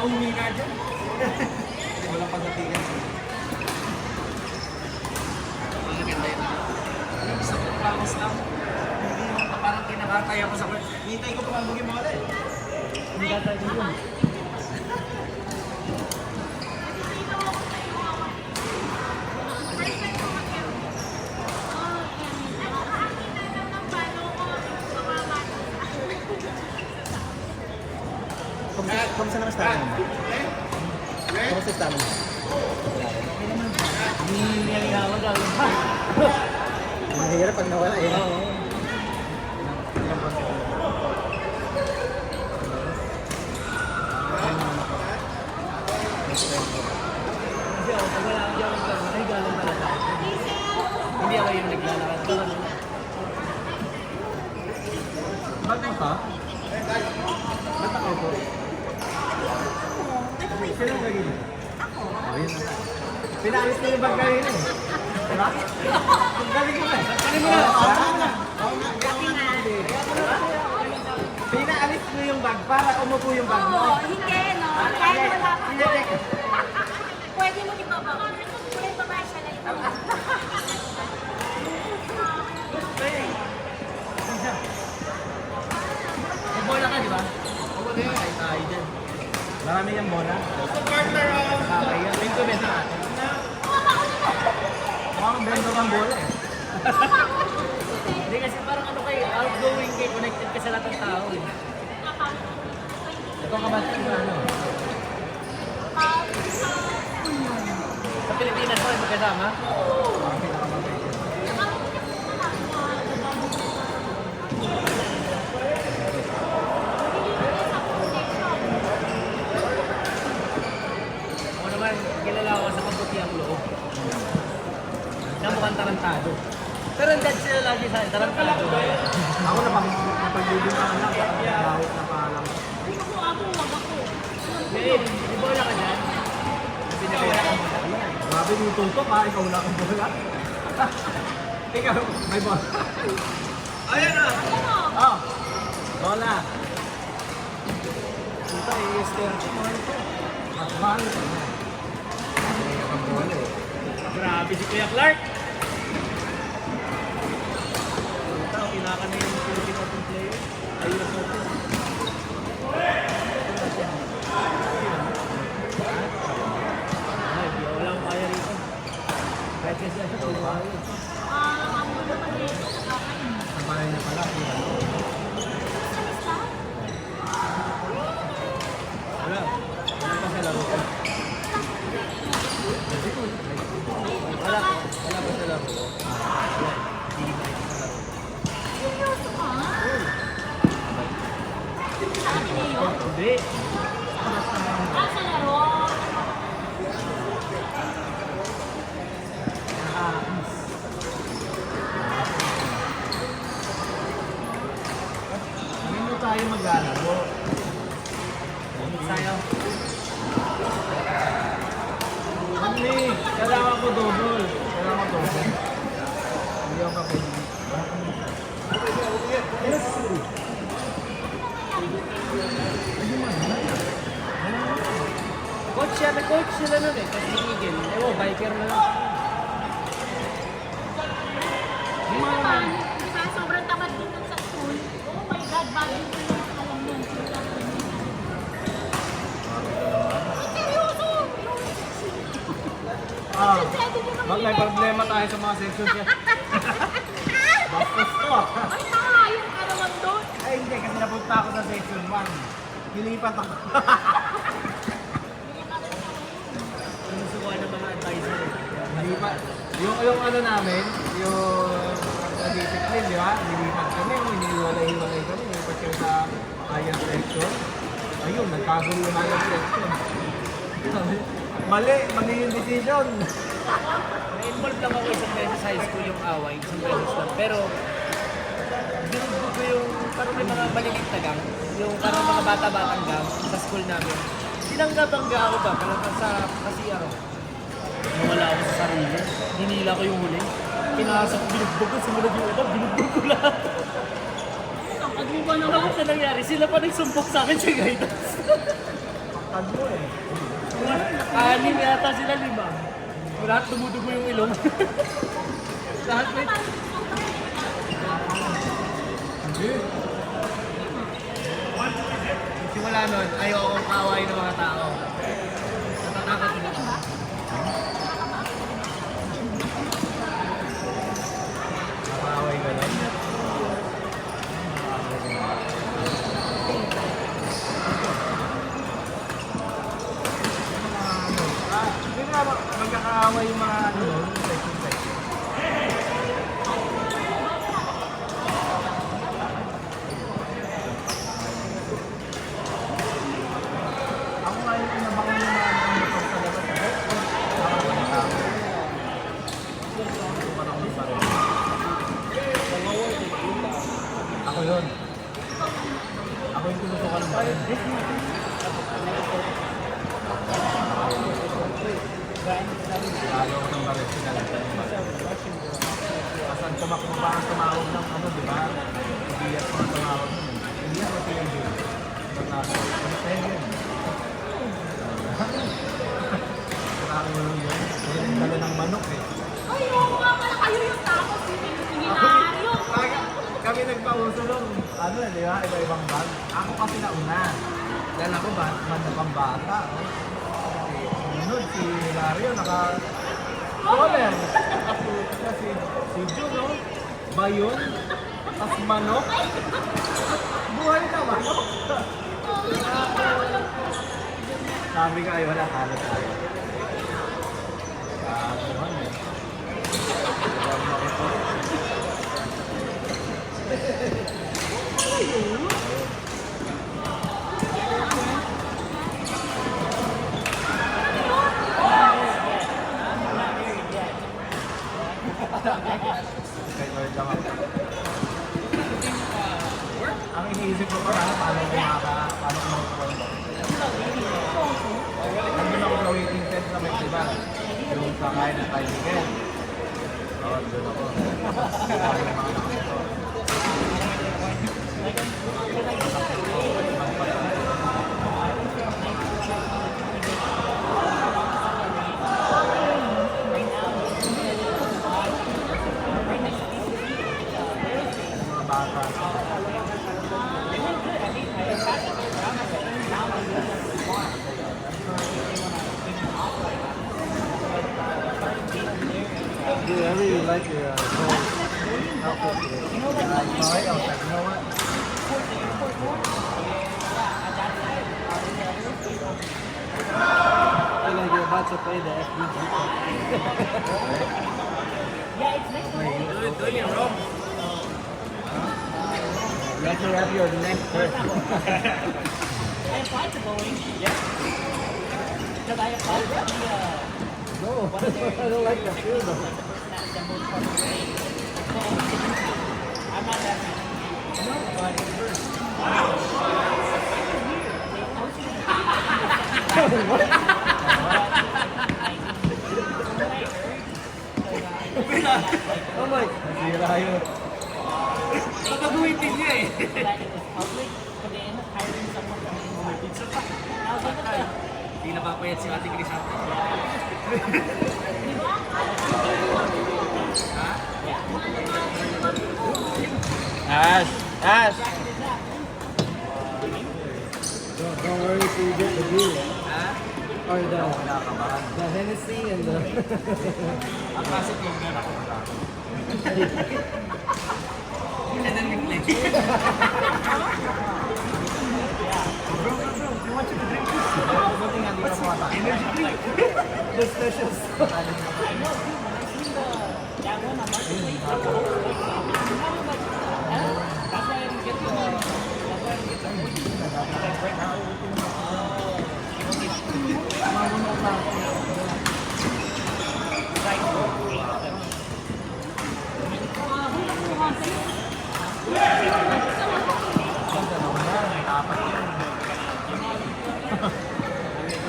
humina dyan. Walang pagdatingan. Maganda yun. Gusto ko pangos lang. Parang kinakatay ako sa kwento. Hintay ko pumabog yung mga ulit. Hindi katay ko yun. Kamusta naman stamina mo? Kamusta stamina mo? Hindi nalihawan ka. Mahirap pag nawala eh. Oo. Kasi ako, pag wala akong jawang gano'n, ay galang talaga. Hindi ako yung naglalakad. Ba't ka? Ba't ako po? Sino ang gagawin? Ako. Oh, yun na. Pinalis ko yung bag kanina eh. Diba? Ang galing mo eh. Ano mo na? Pinaalis mo yung bag para umupo yung bag mo. Oo, hindi, no? Kahit wala pa. Pwede mo ibaba. Pwede ibaba siya na ito. May bola ka, di ba? Oo, di ba? Tayo din. Marami yung bola. Okay, yan. May comment na natin. Mukhang bendo kang bola eh. Hindi kasi parang ano kayo, outgoing kayo, connected ka sa lahat ng tao eh. Ito kabatin mo ano? Sa Pilipinas ko ay magkasama. Parang pinakababay ko. Ako naman, kilala ako sa pagputi ang loob. Na mukhang tarantado. Pero hindi sila lagi sa akin, tarantado. Ako napagbibing ka lang, bawit na paalam. Ngayon, di bola ka dyan? Pinakawala ka mo. Grabe yung tutok ha, ikaw wala kang bola. Ikaw, may bola. Ayan na! Oh, bola. Ito i-stretch mo ito. At mahal ito. Ang bola eh. Grabe si Kuya Clark! Ito, kinakan na yung Philippine Open player. Ayun na po. Ay, wala akong kaya rito. Kahit kasi ano, tumayo. Ang panay niya pala. Wala. Wala pa sa laro ko. Wala. Wala pa sa laro ko. Wala. Hindi pa sa laro. Seryoso ka? Sa akin na yun? Hindi. Ah, sa laro? Hindi mo tayo maglalaro. Sayo. Hindi, kailangan ko double. Kailangan ko double. Hindi ako kapag. Coach siya, coach sila nun eh. Kasi Eagle. Ewan, biker na lang. Di naman, di ba, sobrang tamad din nun sa school. Oh my God, bagay ko yung alam nun. Seryoso? Ah, bak may problema tayo sa mga sections niya. Bastos to ah. Ay, nakayang ka naman doon. Ay hindi, kasi napunta ako sa section 1. Nilipat ako. Sinusukuhan ng mga advisor eh. Nilipat. Yung ano namin, yung discipline, di ba? Nilipat kami, hiniwalay-hiwalay kami. Nilipat kami sa higher section. Ayun, nagkagulo yung higher section. Mali yung decision. Na-involve lang ako isang beses sa high school yung away, isang beses lang. Pero, binugbog ko yung parang may mga malilit na gang, yung parang mga bata-batang gang sa school namin. Sinanggabangga ako ba? Kasi ano, nawala ako sa sarili. Hinila ko yung huli. Pinasok, binugbog ko, sumunod yung iba, binugbog ko lahat. Pag-iba na ako sa nangyari, sila pa nagsumpok sa akin sa guidance. lakad mo eh. Anim yata sila, 5. Lahat tumutubo yung ilong. Lahat may... Hindi. Simula nun, ayaw akong kaaway ng mga tao. Natatakot nila. Nakakaway ka lang. Hindi nga magkakaaway yung mga ano, section. Ako nga yung nabangon yung mga ano ito sa labas. Ako yun. Ako yung tinutukan ng bayan. Lalo ko ng bayan. Sinalagyan ng bayan. Asan tumakbo ba ang tumawag ng ano, di ba? Hindi yan ang tumawag nun. Hindi yan ang PNG. Ano tayo yun? Marami mo yun. Yung dala ng manok eh. Ay, oo nga pala kayo yung tapos sinilaro. Kami nagpauso nung, ano, di ba, iba-ibang bag. Ako kasi nauna. Dahil ako ba, manapang bata. Oh. Sunod, si Hilario, naka-collar. Kasi si Jun, no? Bayon, tas manok. Buhay ka, manok. Sabi ka, ay wala, kala tayo. Kakuhan eh. Huwag makito. Kahit wala lang ako. Ang iniisip ko pa paano ko makukuha mo. Nandun ako sa waiting tent sa festival. Yung sa kain ng kaibigan. Oo, doon ako. Yung mga nakasito. Mga bata. Dude, I really like your whole outfit today. You know what? I was like, you know what? I feel like you're about to play the FBG. Doing it wrong. You have to wrap your neck first. I applied to Boeing. Yeah. Because I applied to No, I don't like that feel though. I'm not that Oh my! Nasira yun. Pagkaguhitin niya eh. that it was public, but they ended up hiring someone from the pizza. I was like, what the? Hindi napapayat si Ate Crisanto. Ash! Ash! Don't worry if you get the beer. Ha? Or the Kinakabahan. Hennessy and the... Ang classic yung gano'n ako matakot. And then we play. Buti nga di ka matakot. Energy drink. The special stuff. That one on Marketplace. That's why I didn't get the. That's why I didn't get the.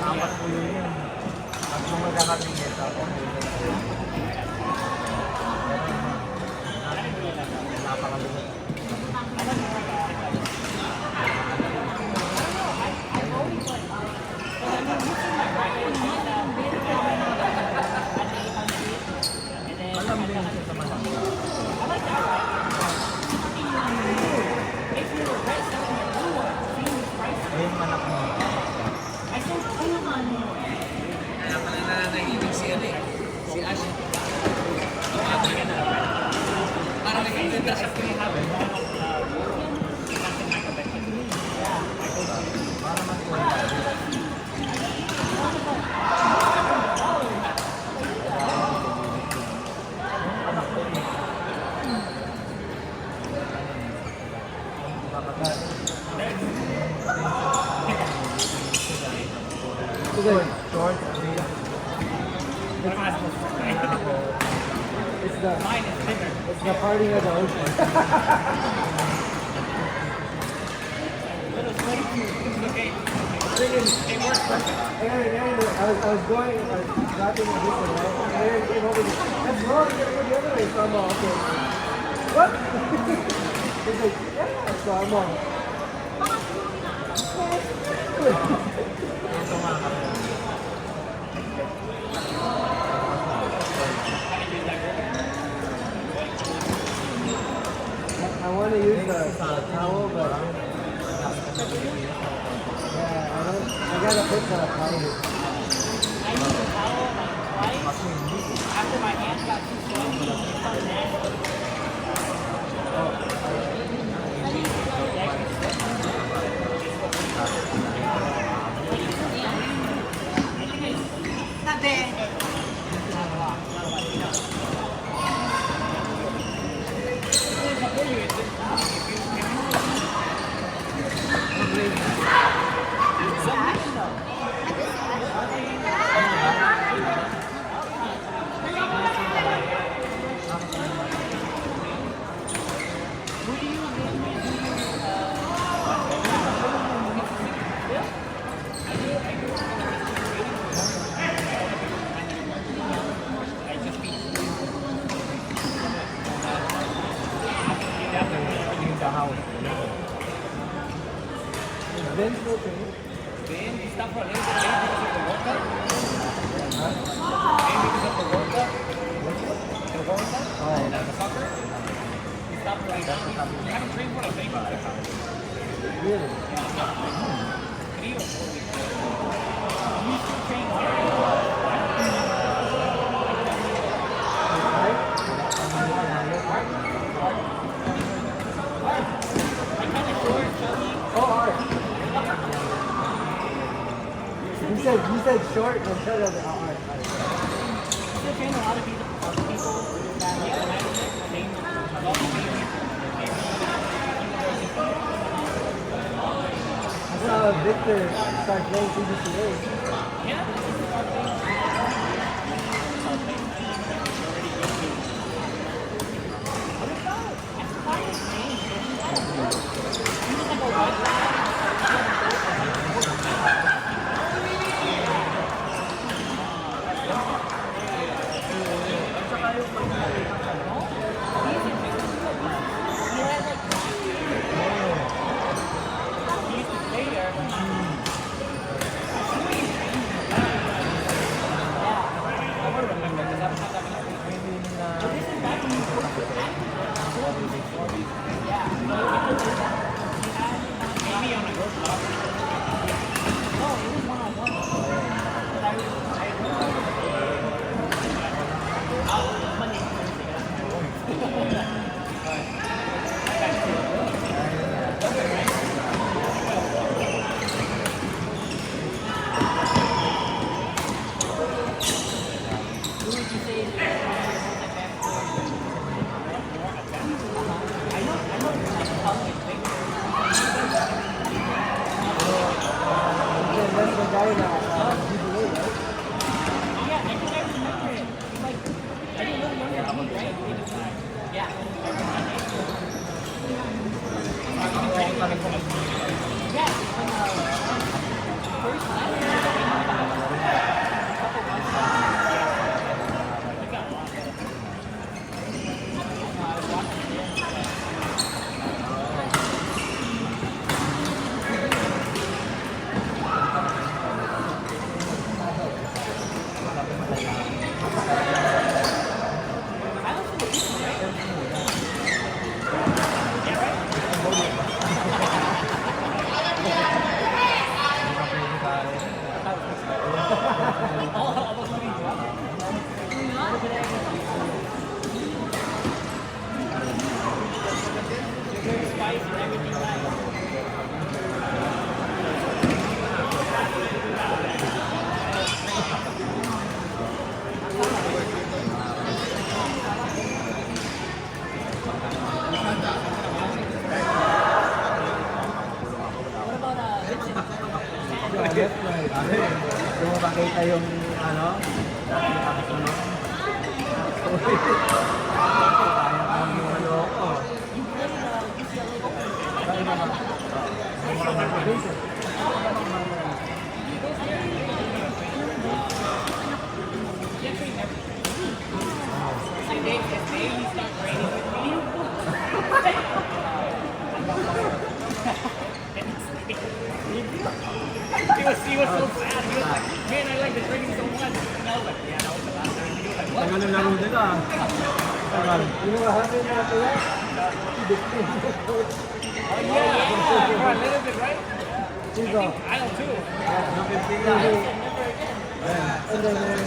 Apat po yun. Tatlong magkakatingin. anak mo. Ay, so, ano nga, ano? Kaya pala nananahimik si ano eh. Si Ash. Tumabi ka na. Parang nagkakita siya pre-habit. Para mag-uwan. Short, it's the parting of the ocean. I was going, I was dropping this one, right? And Aaron came over, that's wrong, you gotta go the other way. So I'm all, okay. What? He's like, yeah. So I'm all, I want to use the towel, but yeah, I gotta put the powder. I used a towel like twice. After my hands got too sweaty, it started nasty. Vince will pay. Ben, stop for a little bit late because of the World Cup. Maybe because of the World Cup. The World Cup? Oh. The soccer? He stopped for like, he haven't trained for like 3 months. Really? 3 or 4 weeks. He used to train here. Oh, art. You said short and short of the art. Still train a lot of people that like the management, I saw Victor start playing PBCA. That's the guy that GBA, right? Yeah, I think I remember it. It's like, I didn't really remember it, right? Yeah. Yeah, when first Get right. Gusto mo makita yung ano? Dati ang sunod. Kaya ka yung maloko. Kaya naman. He was so sad. He was like, man, I like the drinking so much. And I was like, yeah, that was the last time to do it. Tagal ng laro nila. Tagal. Oh, yeah. For a little bit, right? I know too. Napipig lang. And then, like,